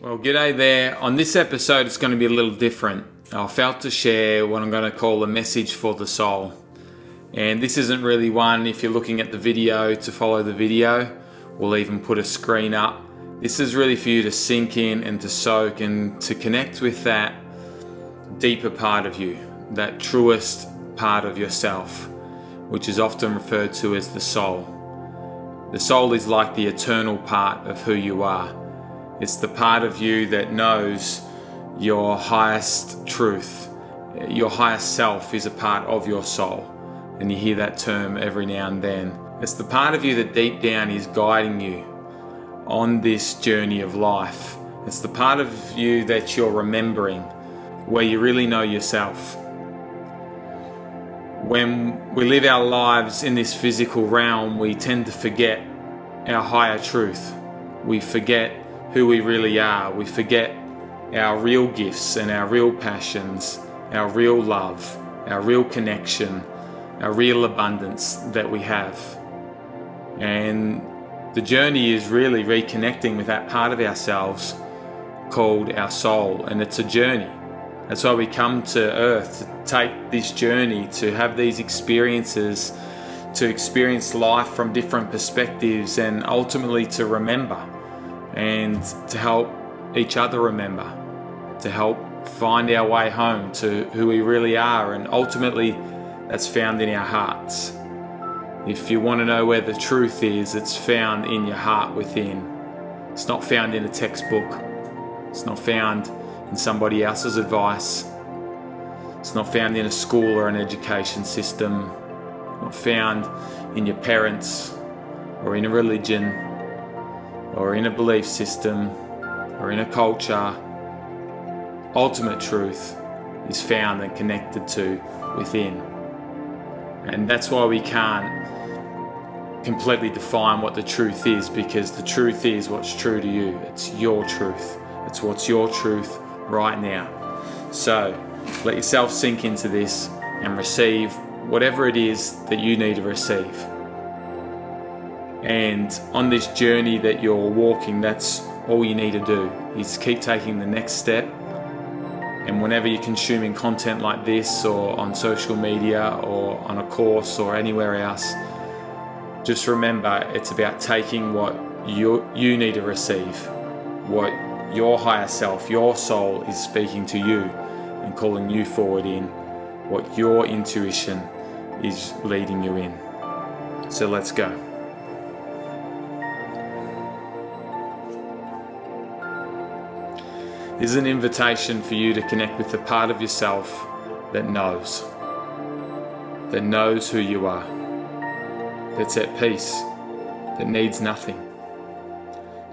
Well, g'day there. On this episode, it's going to be a little different. I felt to share what I'm going to call a message for the soul. And this isn't really one, if you're looking at the video, to follow the video. We'll even put a screen up. This is really for you to sink in and to soak and to connect with that deeper part of you, that truest part of yourself, which is often referred to as the soul. The soul is like the eternal part of who you are. It's the part of you that knows your highest truth. Your highest self is a part of your soul. And you hear that term every now and then. It's the part of you that deep down is guiding you on this journey of life. It's the part of you that you're remembering, where you really know yourself. When we live our lives in this physical realm, we tend to forget our higher truth. We forget who we really are. We forget our real gifts and our real passions, our real love, our real connection, our real abundance that we have. And the journey is really reconnecting with that part of ourselves called our soul, and it's a journey. That's why we come to earth, to take this journey, to have these experiences, to experience life from different perspectives, and ultimately to remember and to help each other remember, to help find our way home to who we really are, and ultimately that's found in our hearts. If you want to know where the truth is, it's found in your heart within. It's not found in a textbook. It's not found in somebody else's advice. It's not found in a school or an education system. It's not found in your parents or in a religion or in a belief system or in a culture. Ultimate truth is found and connected to within. And that's why we can't completely define what the truth is, because the truth is what's true to you. It's your truth. It's what's your truth right now. So let yourself sink into this and receive whatever it is that you need to receive. And on this journey that you're walking, that's all you need to do, is keep taking the next step. And whenever you're consuming content like this, or on social media, or on a course, or anywhere else, just remember it's about taking what you need to receive, what your higher self, your soul is speaking to you and calling you forward in, what your intuition is leading you in. So let's go. This is an invitation for you to connect with the part of yourself that knows who you are, that's at peace, that needs nothing,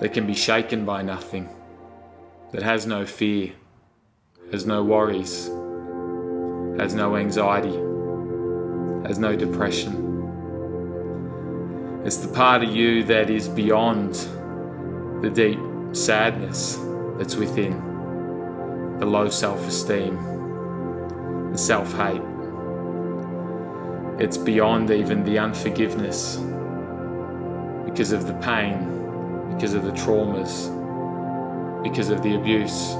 that can be shaken by nothing, that has no fear, has no worries, has no anxiety, has no depression. It's the part of you that is beyond the deep sadness that's within, the low self-esteem, the self-hate. It's beyond even the unforgiveness because of the pain, because of the traumas, because of the abuse,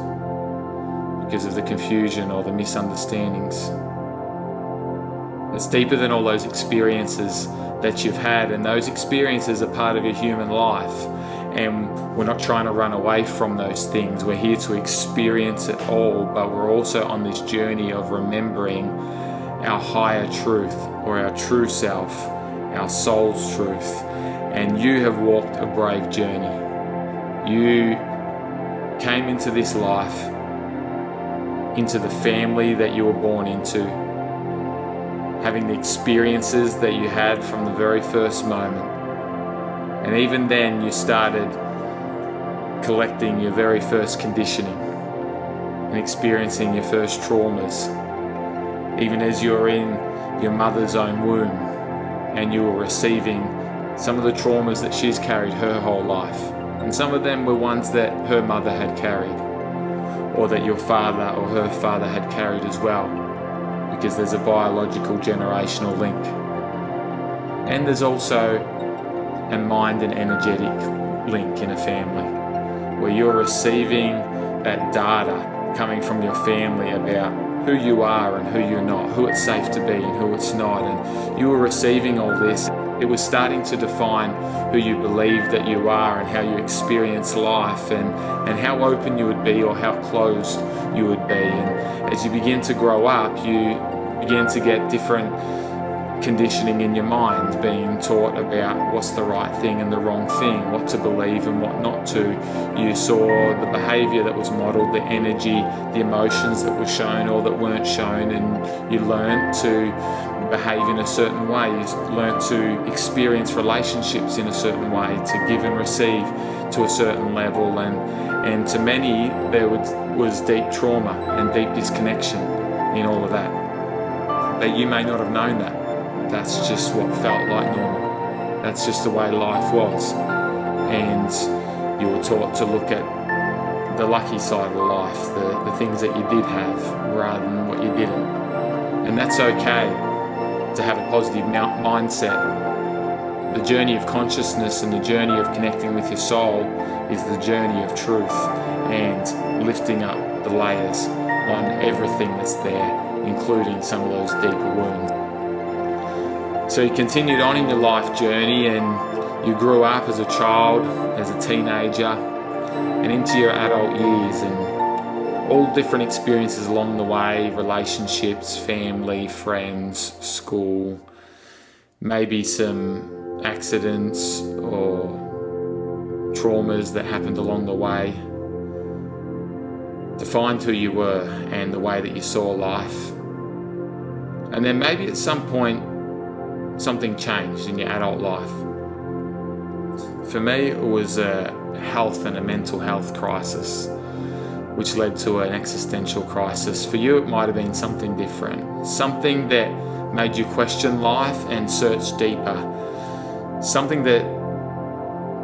because of the confusion or the misunderstandings. It's deeper than all those experiences that you've had, and those experiences are part of your human life. And we're not trying to run away from those things. We're here to experience it all, but we're also on this journey of remembering our higher truth, or our true self, our soul's truth. And you have walked a brave journey. You came into this life, into the family that you were born into, having the experiences that you had from the very first moment. And even then you started collecting your very first conditioning and experiencing your first traumas, even as you were in your mother's own womb and you were receiving some of the traumas that she's carried her whole life. And some of them were ones that her mother had carried, or that your father or her father had carried as well, because there's a biological generational link. And there's also a mind and energetic link in a family. where you're receiving that data coming from your family about who you are and who you're not, who it's safe to be and who it's not, and you were receiving all this. It was starting to define who you believe that you are and how you experience life, and how open you would be or how closed you would be. And as you begin to grow up, you begin to get different conditioning in your mind, being taught about what's the right thing and the wrong thing, what to believe and what not to. You saw the behavior that was modeled, the energy, the emotions that were shown or that weren't shown, and you learned to behave in a certain way. You learned to experience relationships in a certain way, to give and receive to a certain level, and to many there was deep trauma and deep disconnection in all of that. But you may not have known that. That's just what felt like normal. That's just the way life was. And you were taught to look at the lucky side of life, the things that you did have rather than what you didn't. And that's okay to have a positive mindset. The journey of consciousness and the journey of connecting with your soul is the journey of truth and lifting up the layers on everything that's there, including some of those deeper wounds. So you continued on in your life journey, and you grew up as a child, as a teenager, and into your adult years, and all different experiences along the way, relationships, family, friends, school, maybe some accidents or traumas that happened along the way, defined who you were and the way that you saw life. And then maybe at some point, something changed in your adult life. For me, it was a health and a mental health crisis, which led to an existential crisis. For you, it might have been something different, something that made you question life and search deeper, something that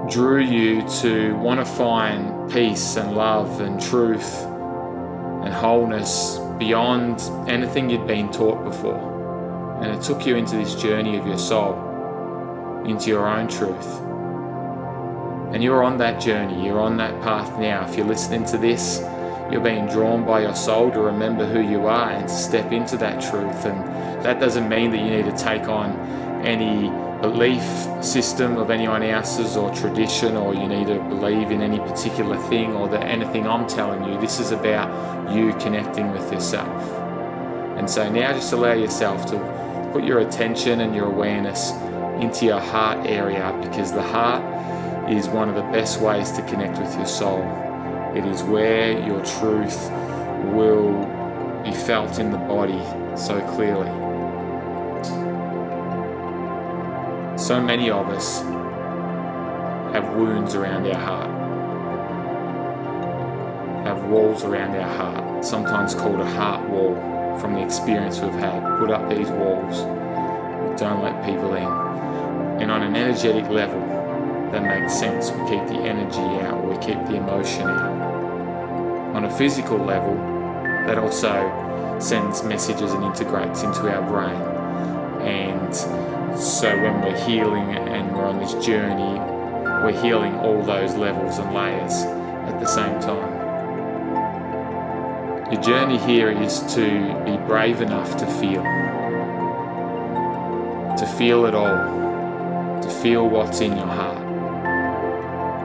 drew you to want to find peace and love and truth and wholeness beyond anything you'd been taught before. And it took you into this journey of your soul, into your own truth. And you're on that journey, you're on that path now. If you're listening to this, you're being drawn by your soul to remember who you are and to step into that truth. And that doesn't mean that you need to take on any belief system of anyone else's or tradition, or you need to believe in any particular thing or that anything I'm telling you. This is about you connecting with yourself. And so now just allow yourself to put your attention and your awareness into your heart area, because the heart is one of the best ways to connect with your soul. It is where your truth will be felt in the body so clearly. So many of us have wounds around our heart, have walls around our heart, sometimes called a heart wall, from the experience we've had. Put up these walls, we don't let people in. And on an energetic level, that makes sense. We keep the energy out, or we keep the emotion out. On a physical level, that also sends messages and integrates into our brain. And so when we're healing and we're on this journey, we're healing all those levels and layers at the same time. Your journey here is to be brave enough to feel it all, to feel what's in your heart,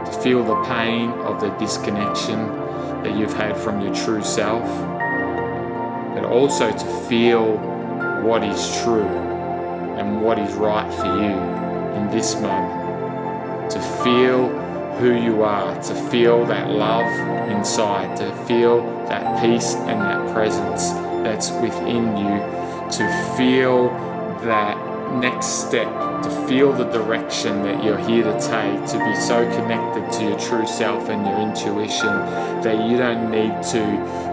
to feel the pain of the disconnection that you've had from your true self, but also to feel what is true and what is right for you in this moment, to feel who you are, to feel that love inside, to feel that peace and that presence that's within you, to feel that next step, to feel the direction that you're here to take, to be so connected to your true self and your intuition that you don't need to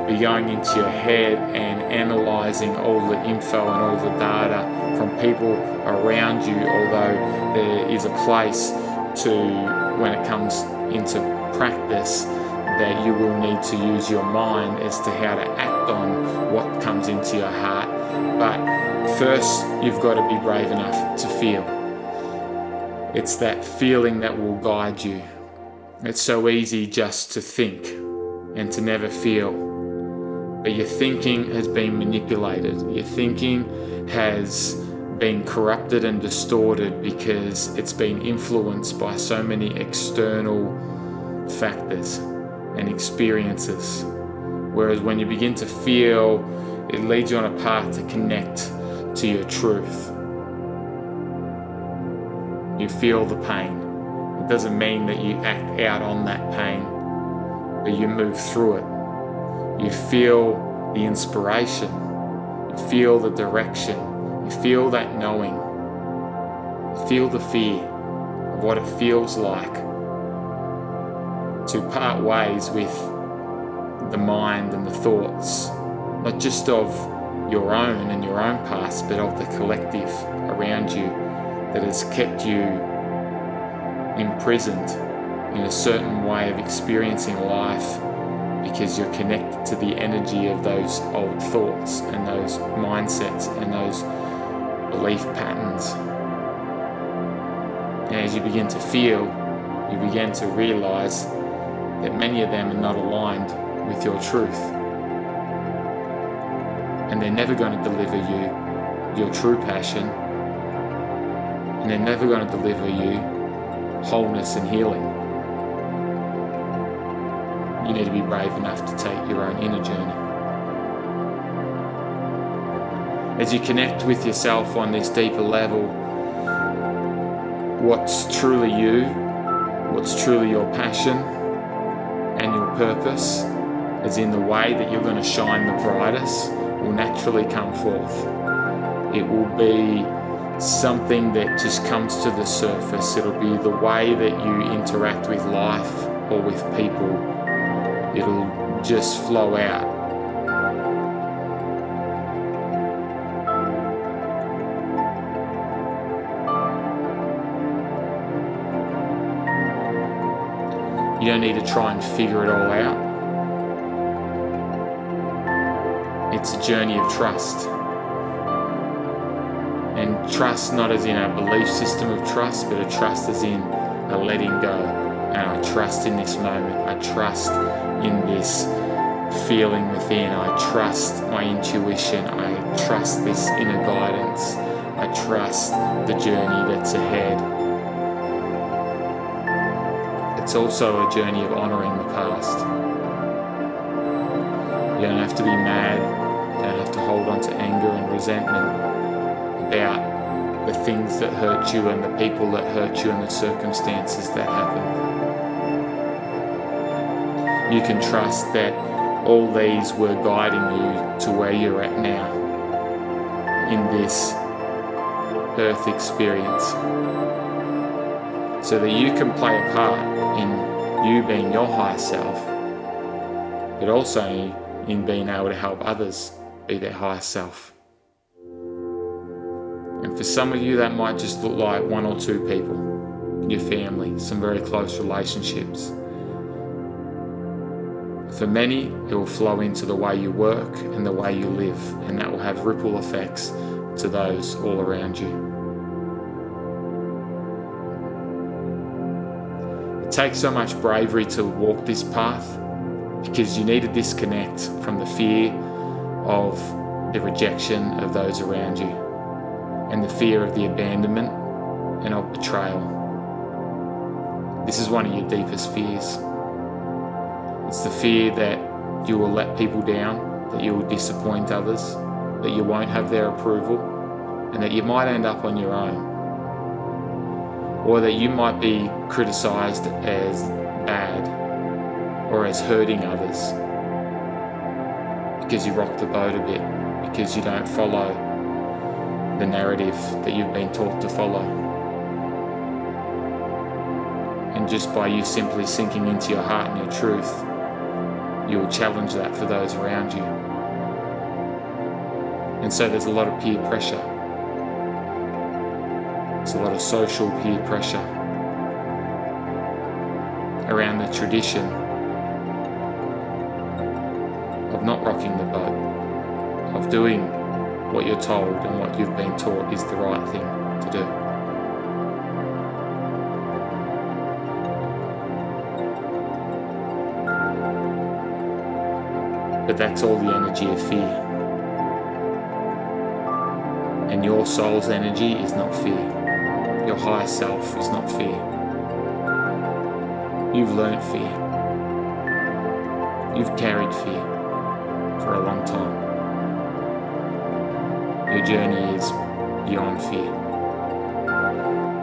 be going into your head and analysing all the info and all the data from people around you, although there is a place to, when it comes into practice, that you will need to use your mind as to how to act on what comes into your heart. But first, you've got to be brave enough to feel. It's that feeling that will guide you. It's so easy just to think and to never feel. But your thinking has been manipulated. Your thinking has been corrupted and distorted because it's been influenced by so many external factors and experiences. Whereas when you begin to feel, it leads you on a path to connect to your truth. You feel the pain. It doesn't mean that you act out on that pain, but you move through it. You feel the inspiration. You feel the direction. You feel that knowing. You feel the fear of what it feels like to part ways with the mind and the thoughts, not just of your own and your own past, but of the collective around you that has kept you imprisoned in a certain way of experiencing life because you're connected to the energy of those old thoughts and those mindsets and those belief patterns. And as you begin to feel, you begin to realize that many of them are not aligned with your truth. And they're never going to deliver you your true passion. And they're never going to deliver you wholeness and healing. You need to be brave enough to take your own inner journey. As you connect with yourself on this deeper level, what's truly you, what's truly your passion and your purpose, as in the way that you're going to shine the brightest, will naturally come forth. It will be something that just comes to the surface. It'll be the way that you interact with life or with people. It'll just flow out. You don't need to try and figure it all out. It's a journey of trust. And trust not as in a belief system of trust, but a trust as in a letting go. And I trust in this moment. I trust in this feeling within. I trust my intuition. I trust this inner guidance. I trust the journey that's ahead. It's also a journey of honouring the past. You don't have to be mad. You don't have to hold on to anger and resentment about the things that hurt you and the people that hurt you and the circumstances that happened. You can trust that all these were guiding you to where you're at now in this earth experience, so that you can play a part in you being your higher self, but also in being able to help others be their higher self. And for some of you, that might just look like one or two people, your family, some very close relationships. For many, it will flow into the way you work and the way you live, and that will have ripple effects to those all around you. It takes so much bravery to walk this path because you need to disconnect from the fear of the rejection of those around you and the fear of the abandonment and of betrayal. This is one of your deepest fears. It's the fear that you will let people down, that you will disappoint others, that you won't have their approval, and that you might end up on your own. Or that you might be criticised as bad or as hurting others because you rock the boat a bit, because you don't follow the narrative that you've been taught to follow. And just by you simply sinking into your heart and your truth, you will challenge that for those around you. And so there's a lot of peer pressure. There's a lot of social peer pressure around the tradition of not rocking the boat, of doing what you're told and what you've been taught is the right thing to do. But that's all the energy of fear. And your soul's energy is not fear. Your higher self is not fear. You've learnt fear. You've carried fear for a long time. Your journey is beyond fear.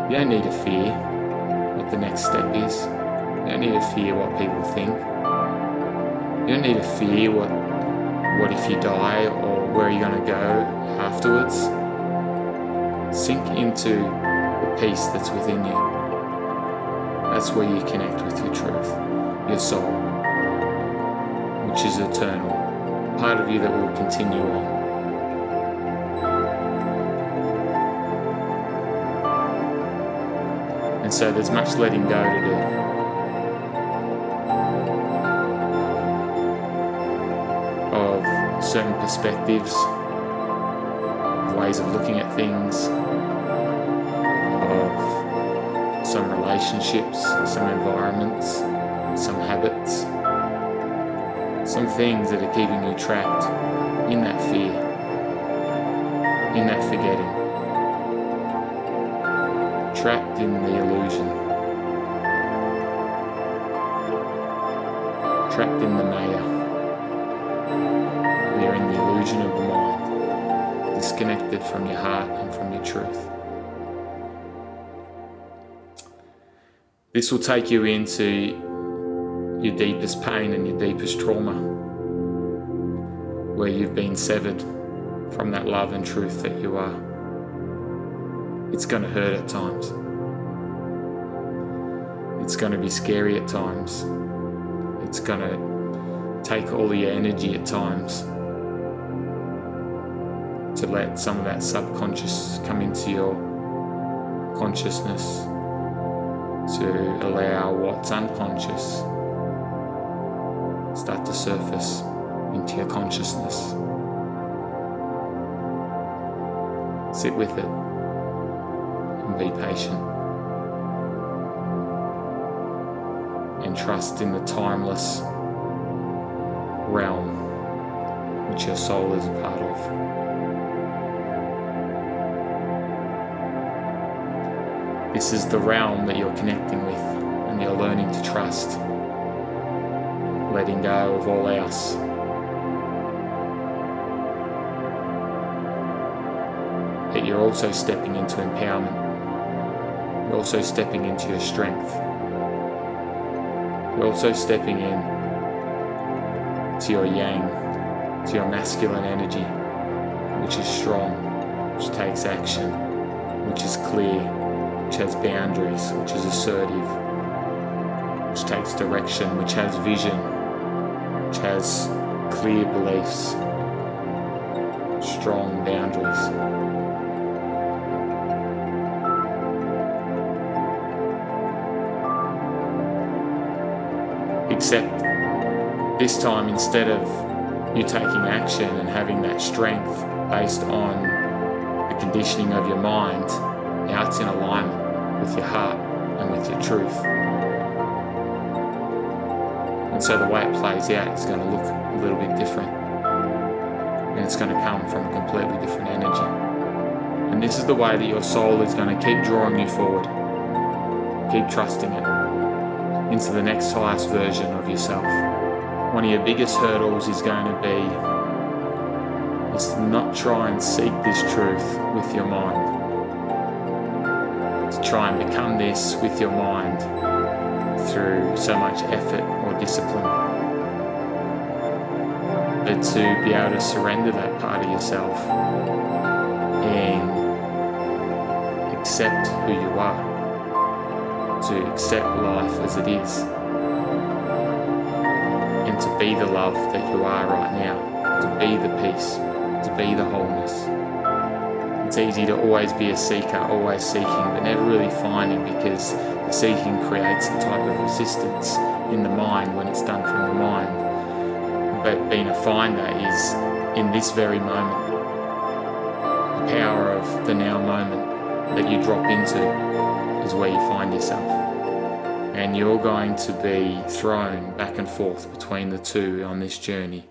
You don't need to fear what the next step is. You don't need to fear what people think. You don't need to fear what if you die or where you're going to go afterwards. Sink into the peace that's within you. That's where you connect with your truth, your soul, which is eternal, part of you that will continue on. And so there's much letting go to do. Of certain perspectives, of ways of looking at things, of some relationships, some environments, some habits, some things that are keeping you trapped in that fear, in that forgetting, trapped in the illusion, trapped in the maya. We are in the illusion of the mind, disconnected from your heart and from your truth. This will take you into your deepest pain and your deepest trauma, where you've been severed from that love and truth that you are. It's going to hurt at times. It's going to be scary at times. It's going to take all your energy at times to let some of that subconscious come into your consciousness, to allow what's unconscious start to surface into your consciousness. Sit with it and be patient and trust in the timeless realm which your soul is a part of. This is the realm that you're connecting with and you're learning to trust, letting go of all else. But you're also stepping into empowerment. You're also stepping into your strength. You're also stepping in to your yang, to your masculine energy, which is strong, which takes action, which is clear, which has boundaries, which is assertive, which takes direction, which has vision, which has clear beliefs, strong boundaries. Except this time, instead of you taking action and having that strength based on the conditioning of your mind, now it's in alignment with your heart and with your truth. And so the way it plays out is going to look a little bit different. And it's going to come from a completely different energy. And this is the way that your soul is going to keep drawing you forward. Keep trusting it into the next highest version of yourself. One of your biggest hurdles is going to be to not try and seek this truth with your mind. To try and become this with your mind through so much effort or discipline. But to be able to surrender that part of yourself and accept who you are. To accept life as it is. And to be the love that you are right now. To be the peace. To be the wholeness. It's easy to always be a seeker, always seeking, but never really finding, because the seeking creates a type of resistance in the mind when it's done from the mind. But being a finder is in this very moment. The power of the now moment that you drop into is where you find yourself. And you're going to be thrown back and forth between the two on this journey.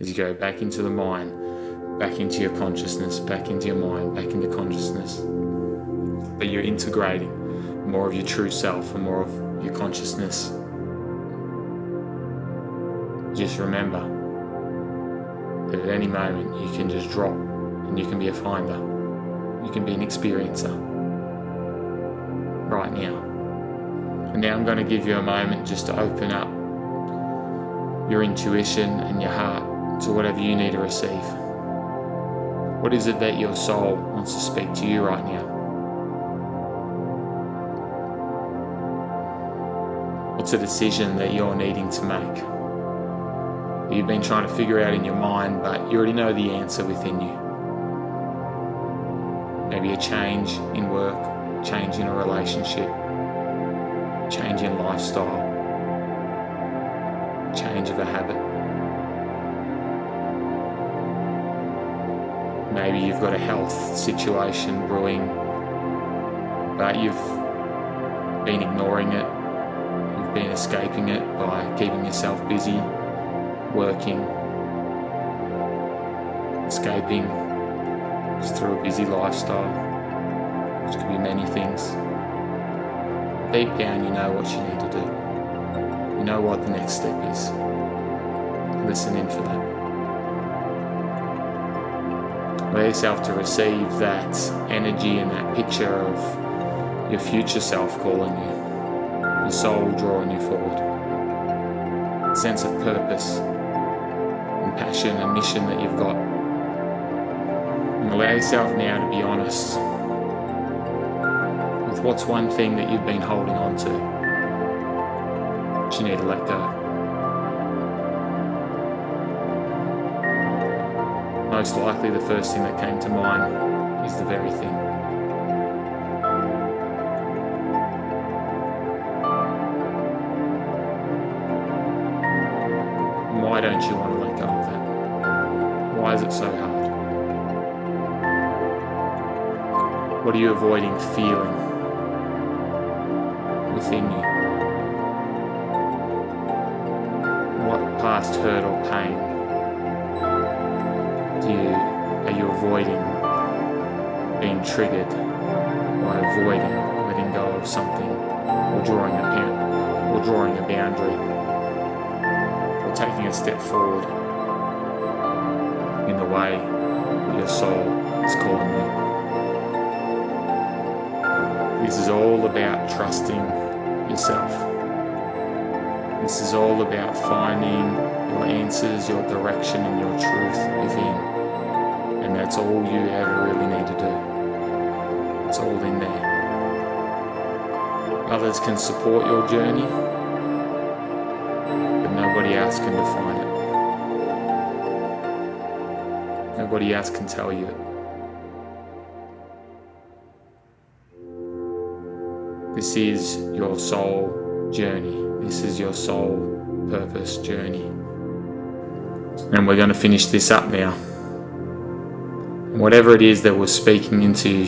as you go back into the mind, back into your consciousness, back into your mind, back into consciousness. But you're integrating more of your true self and more of your consciousness. Just remember that at any moment you can just drop and you can be a finder. You can be an experiencer right now. And now I'm going to give you a moment just to open up your intuition and your heart to whatever you need to receive. What is it that your soul wants to speak to you right now? What's a decision that you're needing to make? That you've been trying to figure out in your mind, but you already know the answer within you. Maybe a change in work, change in a relationship, change in lifestyle, change of a habit. Maybe you've got a health situation brewing, but you've been ignoring it. You've been escaping it by keeping yourself busy, working, escaping just through a busy lifestyle, which could be many things. Deep down, you know what you need to do. You know what the next step is. Listen in for that. Allow yourself to receive that energy and that picture of your future self calling you, your soul drawing you forward, a sense of purpose and passion and mission that you've got. And allow yourself now to be honest with what's one thing that you've been holding on to, that you need to let go. Most likely the first thing that came to mind is the very thing. Why don't you want to let go of that? Why is it so hard? What are you avoiding feeling within you? What past hurt or pain are you avoiding being triggered by avoiding letting go of something, or drawing a boundary, or taking a step forward in the way that your soul is calling you? This is all about trusting yourself. This is all about finding your answers, your direction, and your truth within. And that's all you ever really need to do. It's all in there. Others can support your journey, but nobody else can define it. Nobody else can tell you it. This is your soul journey. This is your soul purpose journey. And we're going to finish this up now. And whatever it is that was speaking into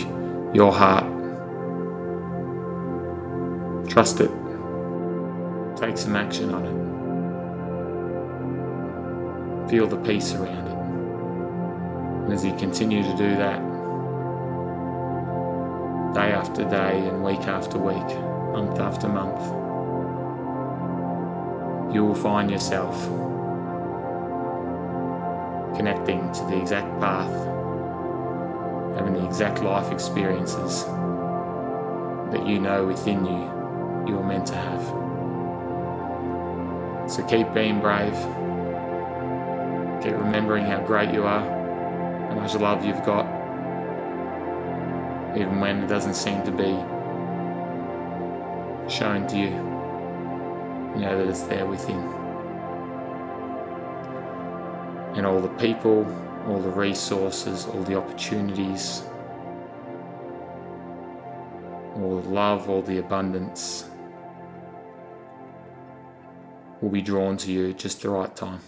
your heart, trust it. Take some action on it. Feel the peace around it. And as you continue to do that, day after day and week after week, month after month, you will find yourself connecting to the exact path, having the exact life experiences that you know within you are meant to have. So keep being brave. Keep remembering how great you are, how much love you've got, even when it doesn't seem to be shown to you. You know that it's there within. And all the people, all the resources, all the opportunities, all the love, all the abundance will be drawn to you at just the right time.